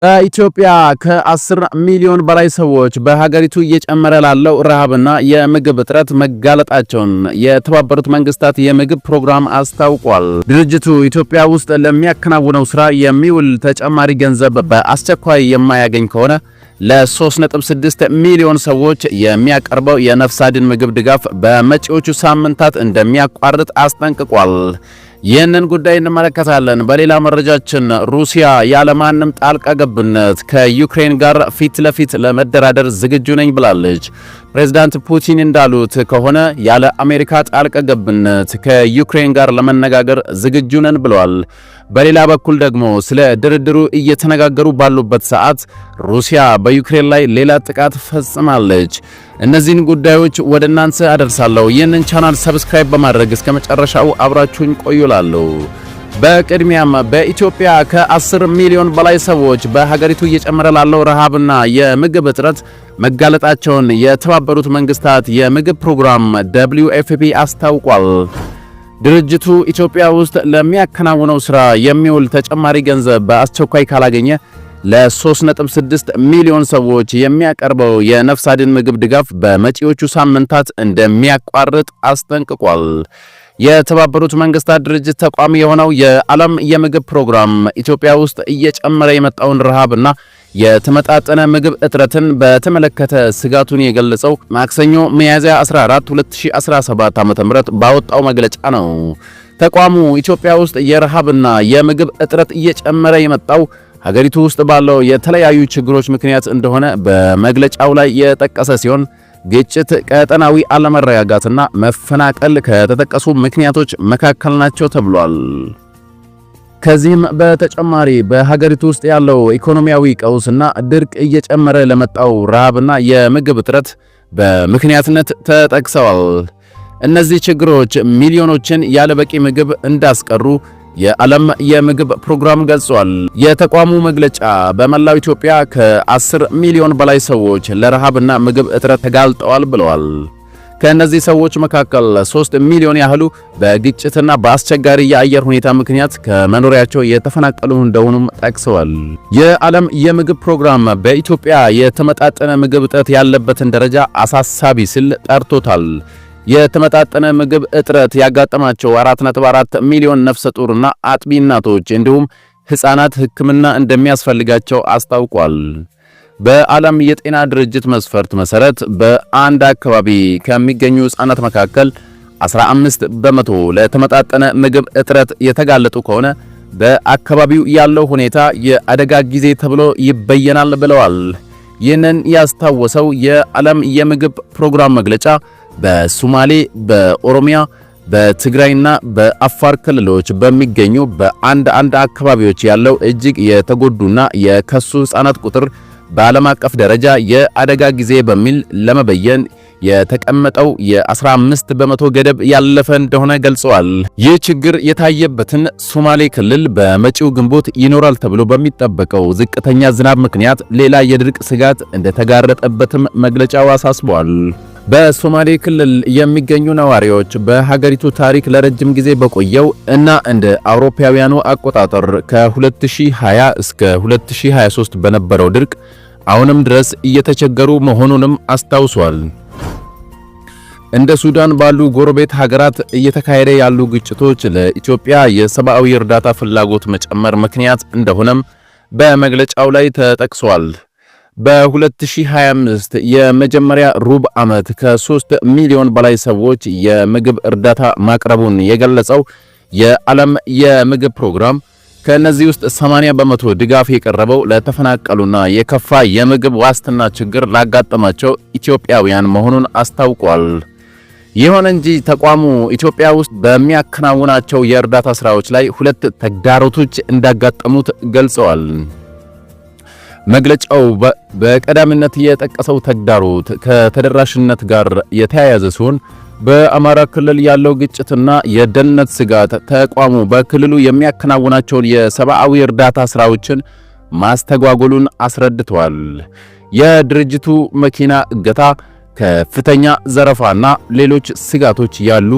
በኢትዮጵያ ከ10 ሚሊዮን በላይ ሰዎች በሀገሪቱ እየጨመረ ላለው ረሃብና የምግብ እጥረት መጋለጣቸውን የተባበሩት መንግስታት የምግብ ፕሮግራም አስታውቋል። ድርጅቱ ኢትዮጵያ ውስጥ ለሚያከናውነው ስራ የሚውል ተጨማሪ ገንዘብ በአስቸኳይ የማያገኝ ከሆነ ለ3.6 ሚሊዮን ሰዎች የሚያቀርበው የነፍስ አድን ምግብ ድጋፍ በመጪዎቹ ሳምንታት እንደሚያቋርጥ አስጠንቅቋል። ይህንን ጉዳይ እንመለከታለን። በሌላ መረጃችን ሩሲያ ያለማንም ጣልቃ ገብነት ከዩክሬን ጋር ፊት ለፊት ለመደራደር ዝግጁ ነኝ ብላለች። ፕሬዝዳንት ፑቲን እንዳሉት ከሆነ ያለ አሜሪካ ጣልቃ ገብነት ከዩክሬን ጋር ለመነጋገር ዝግጁ ነን ብለዋል። በሌላ በኩል ደግሞ ስለ ድርድሩ እየተነጋገሩ ባሉበት ሰዓት ሩሲያ በዩክሬን ላይ ሌላ ጥቃት ፈጽማለች። እነዚህን ጉዳዮች ወደ እናንተ አደርሳለሁ። ይህንን ቻናል ሰብስክራይብ በማድረግ እስከ መጨረሻው አብራችሁን ቆዩላለሁ። በቅድሚያም በኢትዮጵያ ከ10 ሚሊዮን በላይ ሰዎች በሀገሪቱ እየጨመረ ላለው ረሃብና የምግብ እጥረት መጋለጣቸውን የተባበሩት መንግስታት የምግብ ፕሮግራም WFP አስታውቋል። ድርጅቱ ኢትዮጵያ ውስጥ ለሚያከናውነው ሥራ የሚውል ተጨማሪ ገንዘብ በአስቸኳይ ካላገኘ ለ3.6 ሚሊዮን ሰዎች የሚያቀርበው የነፍስ አድን ምግብ ድጋፍ በመጪዎቹ ሳምንታት እንደሚያቋርጥ አስጠንቅቋል። የተባበሩት መንግስታት ድርጅት ተቋም የሆነው የዓለም የምግብ ፕሮግራም ኢትዮጵያ ውስጥ እየጨመረ የመጣውን ረሃብና የተመጣጠነ ምግብ እጥረትን በተመለከተ ስጋቱን የገለጸው ማክሰኞ ሚያዝያ 14 2017 ዓ.ም ባወጣው መግለጫ ነው። ተቋሙ ኢትዮጵያ ውስጥ የረሃብና የምግብ እጥረት እየጨመረ የመጣው ሀገሪቱ ውስጥ ባለው የተለያዩ ችግሮች ምክንያት እንደሆነ በመግለጫው ላይ የጠቀሰ ሲሆን ግጭት፣ ቀጠናዊ አለመረጋጋትና መፈናቀል ከተጠቀሱ ምክንያቶች መካከል ናቸው ተብሏል። ከዚህም በተጨማሪ በሀገሪቱ ውስጥ ያለው ኢኮኖሚያዊ ቀውስና ድርቅ እየጨመረ ለመጣው ረሃብና የምግብ እጥረት በምክንያትነት ተጠቅሰዋል። እነዚህ ችግሮች ሚሊዮኖችን ያለበቂ ምግብ እንዳስቀሩ የዓለም የምግብ ፕሮግራም ገልጿል። የተቋሙ መግለጫ በመላው ኢትዮጵያ ከ10 ሚሊዮን በላይ ሰዎች ለረሃብና ምግብ እጥረት ተጋልጠዋል ብለዋል። ከእነዚህ ሰዎች መካከል 3 ሚሊዮን ያህሉ በግጭትና በአስቸጋሪ የአየር ሁኔታ ምክንያት ከመኖሪያቸው የተፈናቀሉ እንደሆኑም ጠቅሰዋል። የዓለም የምግብ ፕሮግራም በኢትዮጵያ የተመጣጠነ ምግብ እጥረት ያለበትን ደረጃ አሳሳቢ ሲል ጠርቶታል። የተመጣጠነ ምግብ እጥረት ያጋጠማቸው 4.4 ሚሊዮን ነፍሰ ጡርና አጥቢ እናቶች እንዲሁም ሕፃናት ሕክምና እንደሚያስፈልጋቸው አስታውቋል። በዓለም የጤና ድርጅት መስፈርት መሰረት በአንድ አካባቢ ከሚገኙ ሕፃናት መካከል 15 በመቶ ለተመጣጠነ ምግብ እጥረት የተጋለጡ ከሆነ በአካባቢው ያለው ሁኔታ የአደጋ ጊዜ ተብሎ ይበየናል ብለዋል። ይህንን ያስታወሰው የዓለም የምግብ ፕሮግራም መግለጫ በሶማሌ፣ በኦሮሚያ፣ በትግራይና በአፋር ክልሎች በሚገኙ በአንድ አካባቢዎች ያለው እጅግ የተጎዱና የከሱ ሕፃናት ቁጥር በዓለም አቀፍ ደረጃ የአደጋ ጊዜ በሚል ለመበየን የተቀመጠው የ15 በመቶ ገደብ ያለፈ እንደሆነ ገልጸዋል። ይህ ችግር የታየበትን ሶማሌ ክልል በመጪው ግንቦት ይኖራል ተብሎ በሚጠበቀው ዝቅተኛ ዝናብ ምክንያት ሌላ የድርቅ ስጋት እንደተጋረጠበትም መግለጫው አሳስቧል። በሶማሌ ክልል የሚገኙ ነዋሪዎች በሀገሪቱ ታሪክ ለረጅም ጊዜ በቆየው እና እንደ አውሮፓውያኑ አቆጣጠር ከ2020 እስከ 2023 በነበረው ድርቅ አሁንም ድረስ እየተቸገሩ መሆኑንም አስታውሷል። እንደ ሱዳን ባሉ ጎረቤት ሀገራት እየተካሄደ ያሉ ግጭቶች ለኢትዮጵያ የሰብአዊ እርዳታ ፍላጎት መጨመር ምክንያት እንደሆነም በመግለጫው ላይ ተጠቅሷል። በ2025 የመጀመሪያ ሩብ ዓመት ከ3 ሚሊዮን በላይ ሰዎች የምግብ እርዳታ ማቅረቡን የገለጸው የዓለም የምግብ ፕሮግራም ከነዚህ ውስጥ 80 በመቶ ድጋፍ የቀረበው ለተፈናቀሉና የከፋ የምግብ ዋስትና ችግር ላጋጠማቸው ኢትዮጵያውያን መሆኑን አስታውቋል። ይሁን እንጂ ተቋሙ ኢትዮጵያ ውስጥ በሚያከናውናቸው የእርዳታ ስራዎች ላይ 2 ተግዳሮቶች እንዳጋጠሙት ገልጸዋል። መግለጫው በቀዳሚነት የጠቀሰው ተግዳሮት ከተደራሽነት ጋር የተያያዘ ሲሆን በአማራ ክልል ያለው ግጭትና የደህንነት ስጋት ተቋሙ በክልሉ የሚያከናውናቸውን የሰብአዊ እርዳታ ስራዎችን ማስተጓጎሉን አስረድቷል። የድርጅቱ መኪና እገታ፣ ከፍተኛ ዘረፋና ሌሎች ስጋቶች ያሉ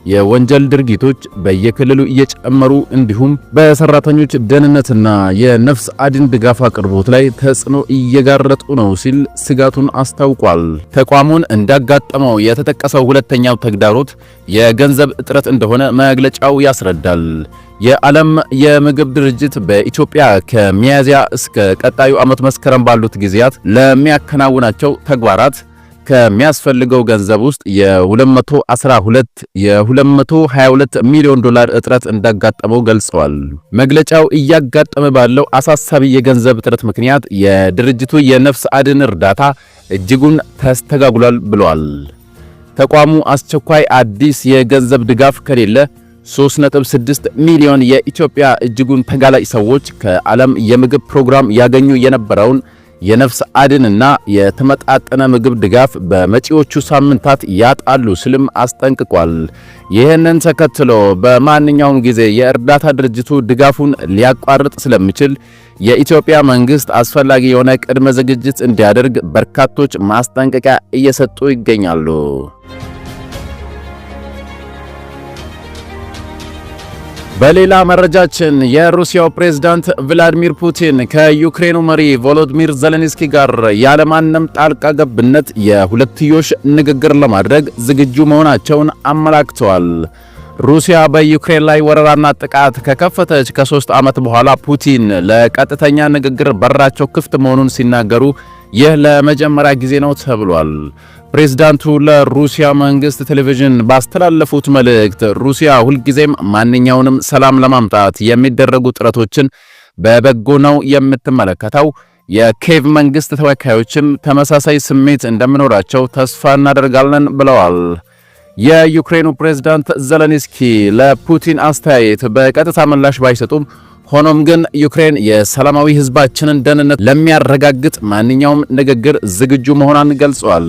የወንጀል ድርጊቶች በየክልሉ እየጨመሩ እንዲሁም በሰራተኞች ደህንነትና የነፍስ አድን ድጋፍ አቅርቦት ላይ ተጽዕኖ እየጋረጡ ነው ሲል ስጋቱን አስታውቋል። ተቋሙን እንዳጋጠመው የተጠቀሰው ሁለተኛው ተግዳሮት የገንዘብ እጥረት እንደሆነ መግለጫው ያስረዳል። የዓለም የምግብ ድርጅት በኢትዮጵያ ከሚያዝያ እስከ ቀጣዩ ዓመት መስከረም ባሉት ጊዜያት ለሚያከናውናቸው ተግባራት ከሚያስፈልገው ገንዘብ ውስጥ የ222 ሚሊዮን ዶላር እጥረት እንዳጋጠመው ገልጸዋል። መግለጫው እያጋጠመ ባለው አሳሳቢ የገንዘብ እጥረት ምክንያት የድርጅቱ የነፍስ አድን እርዳታ እጅጉን ተስተጓጉሏል ብሏል። ተቋሙ አስቸኳይ አዲስ የገንዘብ ድጋፍ ከሌለ 3.6 ሚሊዮን የኢትዮጵያ እጅጉን ተጋላጭ ሰዎች ከዓለም የምግብ ፕሮግራም ያገኙ የነበረውን የነፍስ አድንና የተመጣጠነ ምግብ ድጋፍ በመጪዎቹ ሳምንታት ያጣሉ ሲልም አስጠንቅቋል። ይህንን ተከትሎ በማንኛውም ጊዜ የእርዳታ ድርጅቱ ድጋፉን ሊያቋርጥ ስለሚችል የኢትዮጵያ መንግስት አስፈላጊ የሆነ ቅድመ ዝግጅት እንዲያደርግ በርካቶች ማስጠንቀቂያ እየሰጡ ይገኛሉ። በሌላ መረጃችን የሩሲያው ፕሬዝዳንት ቭላዲሚር ፑቲን ከዩክሬኑ መሪ ቮሎዲሚር ዜሌንስኪ ጋር ያለማንም ጣልቃ ገብነት የሁለትዮሽ ንግግር ለማድረግ ዝግጁ መሆናቸውን አመላክተዋል። ሩሲያ በዩክሬን ላይ ወረራና ጥቃት ከከፈተች ከ3 ዓመት በኋላ ፑቲን ለቀጥተኛ ንግግር በራቸው ክፍት መሆኑን ሲናገሩ ይህ ለመጀመሪያ ጊዜ ነው ተብሏል። ፕሬዝዳንቱ ለሩሲያ መንግስት ቴሌቪዥን ባስተላለፉት መልእክት ሩሲያ ሁልጊዜም ማንኛውንም ሰላም ለማምጣት የሚደረጉ ጥረቶችን በበጎ ነው የምትመለከተው፣ የኪየቭ መንግስት ተወካዮችም ተመሳሳይ ስሜት እንደሚኖራቸው ተስፋ እናደርጋለን ብለዋል። የዩክሬኑ ፕሬዝዳንት ዜሌንስኪ ለፑቲን አስተያየት በቀጥታ ምላሽ ባይሰጡም ሆኖም ግን ዩክሬን የሰላማዊ ህዝባችንን ደህንነት ለሚያረጋግጥ ማንኛውም ንግግር ዝግጁ መሆኗን ገልጿል።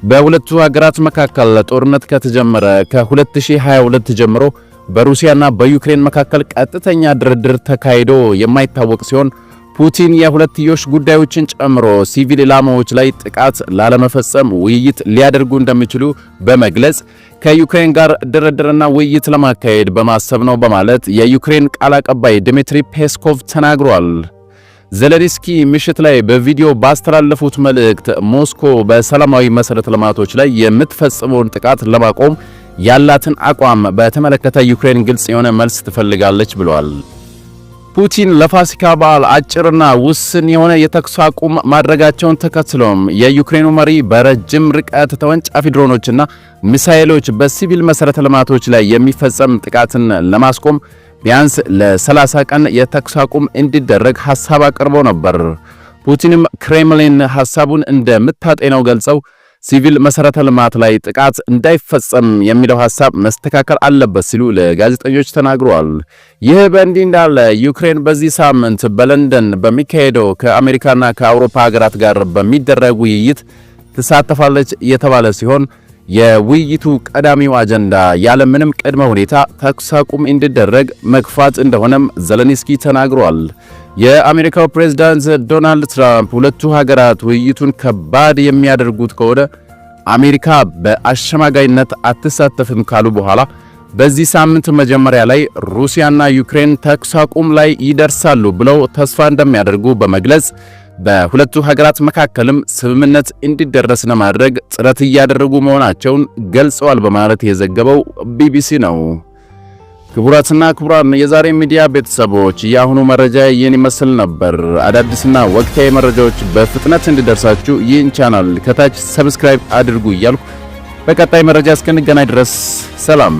በሁለቱ ሀገራት መካከል ጦርነት ከተጀመረ ከ2022 ጀምሮ በሩሲያና በዩክሬን መካከል ቀጥተኛ ድርድር ተካሂዶ የማይታወቅ ሲሆን ፑቲን የሁለትዮሽ ጉዳዮችን ጨምሮ ሲቪል ኢላማዎች ላይ ጥቃት ላለመፈጸም ውይይት ሊያደርጉ እንደሚችሉ በመግለጽ ከዩክሬን ጋር ድርድርና ውይይት ለማካሄድ በማሰብ ነው በማለት የዩክሬን ቃል አቀባይ ዲሚትሪ ፔስኮቭ ተናግሯል። ዜሌንስኪ ምሽት ላይ በቪዲዮ ባስተላለፉት መልእክት ሞስኮ በሰላማዊ መሰረተ ልማቶች ላይ የምትፈጽመውን ጥቃት ለማቆም ያላትን አቋም በተመለከተ ዩክሬን ግልጽ የሆነ መልስ ትፈልጋለች ብለዋል። ፑቲን ለፋሲካ በዓል አጭርና ውስን የሆነ የተኩስ አቁም ማድረጋቸውን ተከትሎም የዩክሬኑ መሪ በረጅም ርቀት ተወንጫፊ ድሮኖችና ሚሳኤሎች በሲቪል መሰረተ ልማቶች ላይ የሚፈጸም ጥቃትን ለማስቆም ቢያንስ ለ30 ቀን የተኩስ አቁም እንዲደረግ ሐሳብ አቅርበው ነበር። ፑቲንም ክሬምሊን ሐሳቡን እንደምታጤነው ገልጸው ሲቪል መሰረተ ልማት ላይ ጥቃት እንዳይፈጸም የሚለው ሐሳብ መስተካከል አለበት ሲሉ ለጋዜጠኞች ተናግረዋል። ይህ በእንዲህ እንዳለ ዩክሬን በዚህ ሳምንት በለንደን በሚካሄደው ከአሜሪካና ከአውሮፓ ሀገራት ጋር በሚደረግ ውይይት ትሳተፋለች የተባለ ሲሆን የውይይቱ ቀዳሚው አጀንዳ ያለምንም ቅድመ ሁኔታ ተኩስ አቁም እንዲደረግ መግፋት እንደሆነም ዜሌንስኪ ተናግሯል። የአሜሪካው ፕሬዝዳንት ዶናልድ ትራምፕ ሁለቱ ሀገራት ውይይቱን ከባድ የሚያደርጉት ከሆነ አሜሪካ በአሸማጋይነት አትሳተፍም ካሉ በኋላ በዚህ ሳምንት መጀመሪያ ላይ ሩሲያና ዩክሬን ተኩስ አቁም ላይ ይደርሳሉ ብለው ተስፋ እንደሚያደርጉ በመግለጽ በሁለቱ ሀገራት መካከልም ስምምነት እንዲደረስ ለማድረግ ጥረት እያደረጉ መሆናቸውን ገልጸዋል በማለት የዘገበው ቢቢሲ ነው። ክቡራትና ክቡራን የዛሬ ሚዲያ ቤተሰቦች የአሁኑ መረጃ ይህን ይመስል ነበር። አዳዲስና ወቅታዊ መረጃዎች በፍጥነት እንዲደርሳችሁ ይህን ቻናል ከታች ሰብስክራይብ አድርጉ እያልኩ በቀጣይ መረጃ እስክንገናኝ ድረስ ሰላም።